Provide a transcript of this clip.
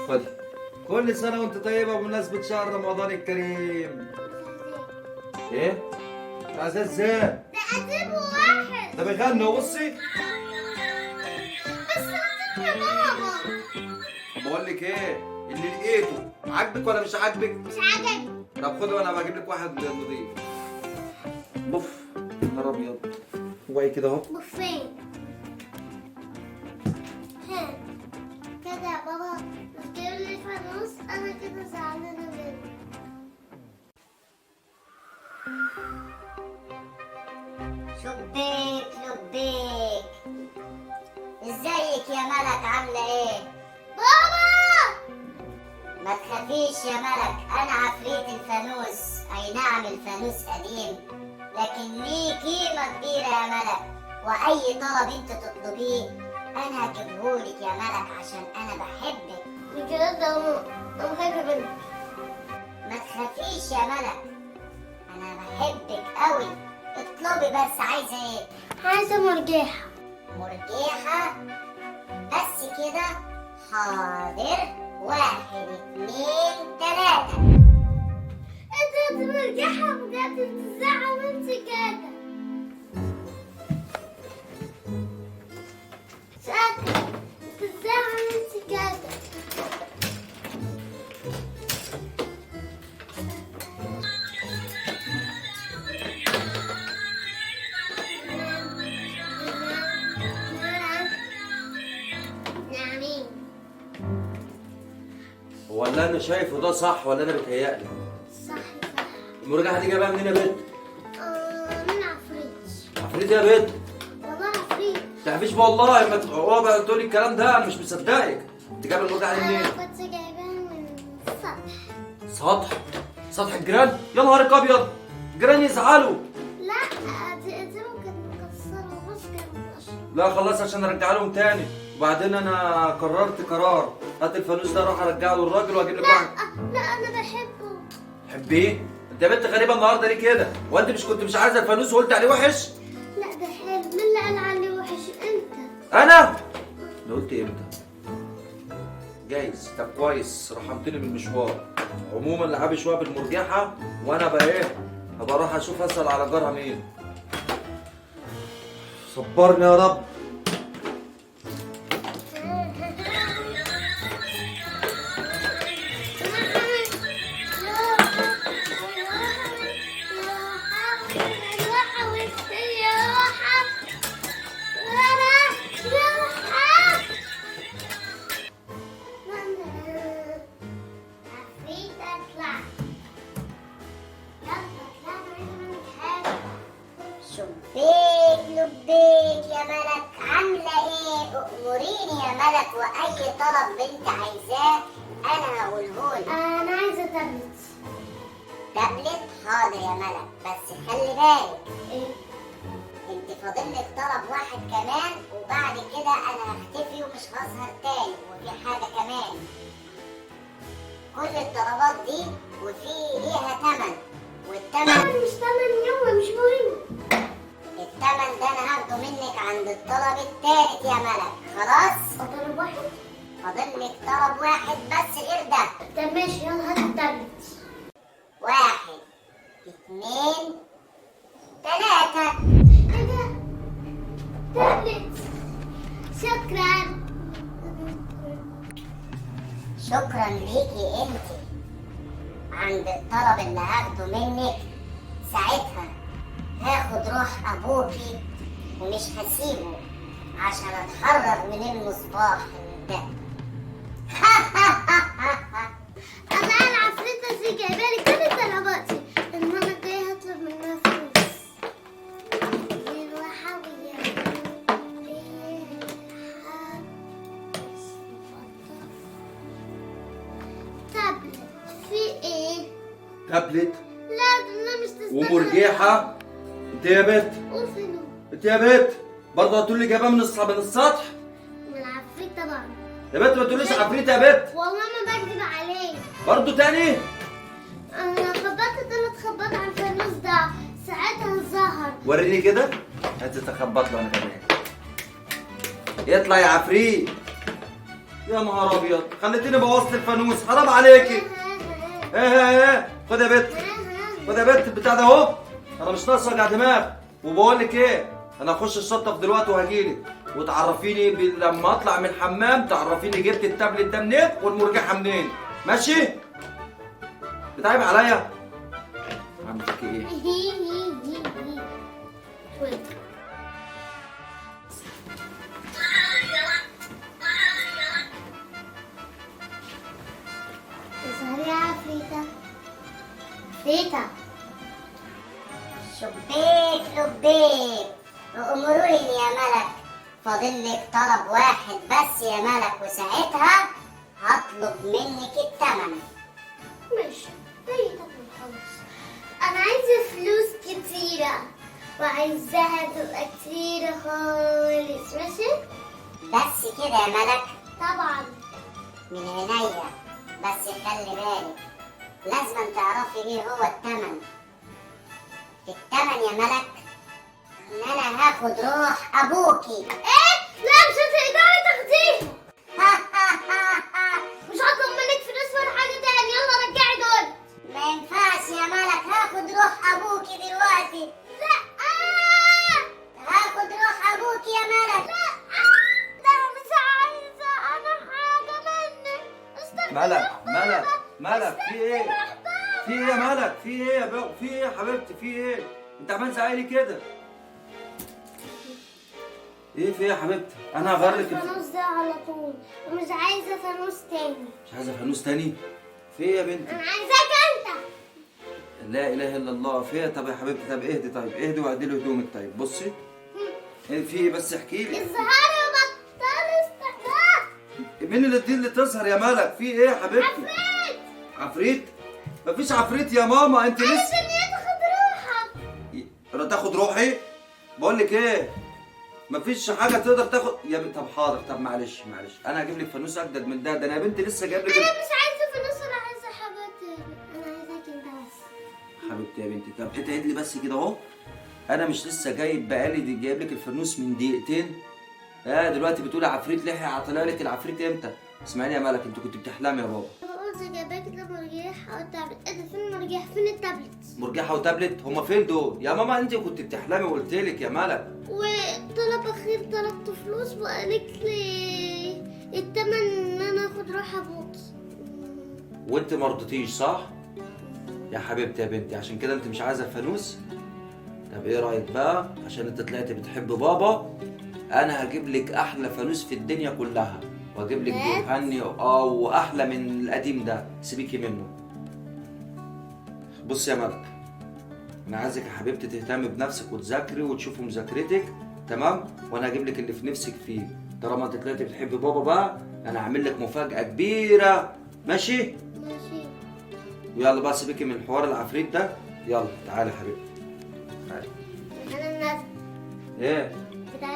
خدي. كل سنة وانت طيبة بمناسبة شهر رمضان الكريم. ايه؟ عايزاه ازاي؟ ده قديم واحد. ده بيغنوا بصي. بس قديم يا ماما. بقول لك ايه؟ اللي لقيته عاجبك ولا مش عاجبك؟ مش عاجبني. طب خدي وانا بجيب لك واحد نضيف. بوف يا نهار ابيض. وعي كده اهو. بوفين. ها كده يا بابا تجيب لي فانوس، انا كده زعلانه منك. شبيك لبيك، ازيك يا ملك؟ عاملة ايه؟ بابا ما تخافيش يا ملك، انا عفريت الفانوس. اي نعم الفانوس قديم، لكن ليه قيمة كبيرة يا ملك، واي طلب انت تطلبيه انا هجيبهولك يا ملك عشان انا بحبك. بجد انا خايفه منك. ما تخافيش يا ملك، انا بحبك قوي. اطلبي بس، عايزة ايه؟ عايزه مرجيحه. مرجيحة بس كده؟ حاضر، 1 2 3. انت مرجيحه بجد؟ انت ازاي عملت كده؟ شاطر. انت ازاي عملت كده؟ نعمين. هو اللي انا شايفه ده صح ولا انا بتهيألي؟ صح صح. المرجحة دي جايبها منين يا بنت؟ من عفريت. عفريت يا بنت؟ والله عفريت. تعرفيش والله ما هو بقى تقولي الكلام ده انا مش مصدقك. انت جايبه المرجحة دي منين؟ انا كنت جايباها من السطح. سطح؟ سطح الجيران؟ يا نهارك ابيض! الجيران يزعلوا. لا دي ممكن نكسرها. بص كده. لا خلاص عشان ارجع لهم تاني. وبعدين انا قررت قرار، هات الفانوس ده اروح ارجعه للراجل واجيب لك واحد. لا انا بحبه. تحبيه؟ انت يا بنت غريبه النهارده ليه كده؟ وانت مش كنت عايزه الفانوس وقلت عليه وحش؟ لا ده حلو. مين اللي قال عليه وحش؟ انت. انا؟ انا قلت امتى؟ جايز. طب كويس رحمتني من المشوار. عموما لعبي شويه بالمرجحه وانا بقى ايه؟ هبقى اروح اشوف اسال على جارها مين. صبرني يا رب. شبيك لبيك يا ملك، عاملة ايه؟ أموريني يا ملك، وأي طلب انت عايزاه أنا هقولهولك. انا عايزه تابلت. تابلت؟ حاضر يا ملك، بس خلي بالك ايه؟ انت فاضلك طلب واحد كمان، وبعد كده أنا هختفي ومش هظهر تاني. وفي حاجة كمان، كل الطلبات دي وفي ليها تمن، والتمن مش 8 يوم. مش مهم. التمن ده انا هاخده منك عند الطلب التالت يا ملك. خلاص؟ طلب واحد. فاضلك طلب واحد بس غير ده. طب ماشي يلا هات التابلت. 1 2 3. ايه ده؟ تابلت. شكرا. شكرا ليكي انت. عند الطلب اللي هاخده منك ساعتها هاخد روح ابوكي ومش هسيبه عشان اتحرر من المصباح ده. انا العفريتة دي جايبه لي كل طلباتي. المرة الجاية هطلب منها فلوس. يروحها تابلت. في ايه؟ تابلت لا ده مش تستاهل. ومرجحه. انت يا بنت؟ وفينو. انت يا بنت برضه هتقولي جايبها من السطح؟ من العفريت طبعا. يا بنت ما تقوليش عفريت يا بنت. والله ما بكذب عليك. برضه تاني؟ انا خبطت 3 خبطات على الفانوس ده ساعتها ظهر. وريني كده. هات تخبط له انا كمان. يطلع يا عفريت. يا نهار ابيض، خليتيني بوظت الفانوس، حرام عليكي. ايه خد يا بت، خد يا بت البتاع ده اهو. انا مش ناقص وجع دماغ. وبقول لك ايه، انا هخش الشطه دلوقتي وهجيلك وتعرفيني لما اطلع من الحمام تعرفيني جبت التابلت ده منين والمرجحه منين، ماشي؟ بتعيب عليا؟ عم فيكي ايه؟ اظهري يا عفريتة. عفريتة شبيك لبيك، وأمروني يا ملك، فاضلك طلب واحد بس يا ملك، وساعتها هطلب منك الثمن. ماشي طيب خلاص. انا عايزة فلوس كتيرة وعايزاها تبقى كتيرة خالص، ماشي؟ بس كده يا ملك؟ طبعا. من عينيا، بس خلي بالك لازم تعرفي ايه هو الثمن. الثمن يا ملك ان انا هاخد روح ابوكي. ايه؟ لا مش هتقدري تاخديها. مش هطلب منك فلوس ولا حاجة تاني، يلا رجعي دول. ما ينفعش يا ملك، هاخد روح ابوكي دلوقتي. لا هاخد روح ابوكي يا ملك. لا مش عايزة انا حاجة منك. ملك في ايه؟ في ايه يا ملك؟ في ايه يا في ايه يا حبيبتي؟ في ايه؟ انت عمال زعلي كده؟ ايه في ايه يا حبيبتي؟ انا هغير لك الفانوس ده على طول ومش عايزة فانوس تاني. مش عايزه فانوس تاني؟ في ايه يا بنتي؟ انا عايزاك انت. لا اله الا الله. في ايه؟ طب يا حبيبتي، طب اهدي، طيب اهدي واعدلي هدومك. طيب بصي، ايه في ايه بس؟ احكي لي. الزهارة وبطل استخدام. مين اللي تظهر يا ملك؟ في ايه يا حبيبتي؟ عفريت. عفريت؟ مفيش عفريت يا ماما، انت لسه عايزة ان هي تاخد روحك. انا تاخد روحي؟ بقول لك ايه، مفيش حاجه تقدر تاخد يا بنت. طب حاضر، طب معلش انا هجيب لك فانوس اجدد من ده انا يا بنتي لسه جايب لك انا مش عايزة فلوس ولا عايزة حاجة تاني، انا عايزاك انت بس. حبيبتي يا بنتي. طب اتعد لي بس كده اهو، انا مش لسه جايب لك الفانوس من دقيقتين؟ دلوقتي بتقولي عفريت لحية، عطلها لك العفريت امتى؟ اسمعيني يا ملك، انت كنت بتحلمي يا بابا. قلت جايباك ده مرجيحة والتابلت. ايه ده؟ فين المرجيحة؟ فين التابلت؟ مرجحه وتابلت؟ هما فين دول يا ماما؟ انت كنت بتحلمي وقلت لك يا ملك. وطلب اخير طلبت فلوس وقالت لي التمن ان انا اخد روح ابوكي. وانت ما رضيتيش صح؟ يا حبيبتي يا بنتي، عشان كده انت مش عايزه الفانوس؟ طب ايه رايك بقى، عشان انت طلعتي بتحب بابا، انا هجيب لك احلى فانوس في الدنيا كلها، واجيب لك دور هني واحلى من القديم ده، سيبيكي منه. بصي يا ملك، انا عايزك يا حبيبتي تهتمي بنفسك وتذاكري وتشوفي مذاكرتك، تمام؟ وانا هجيب لك اللي في نفسك فيه. طالما انت طلعتي بتحبي بابا بقى، انا هعمل لك مفاجاه كبيره، ماشي؟ ماشي. ويلا بقى سيبيكي من حوار العفريت ده، يلا تعالي يا حبيبتي تعالي. انا الناس ايه؟ بتاع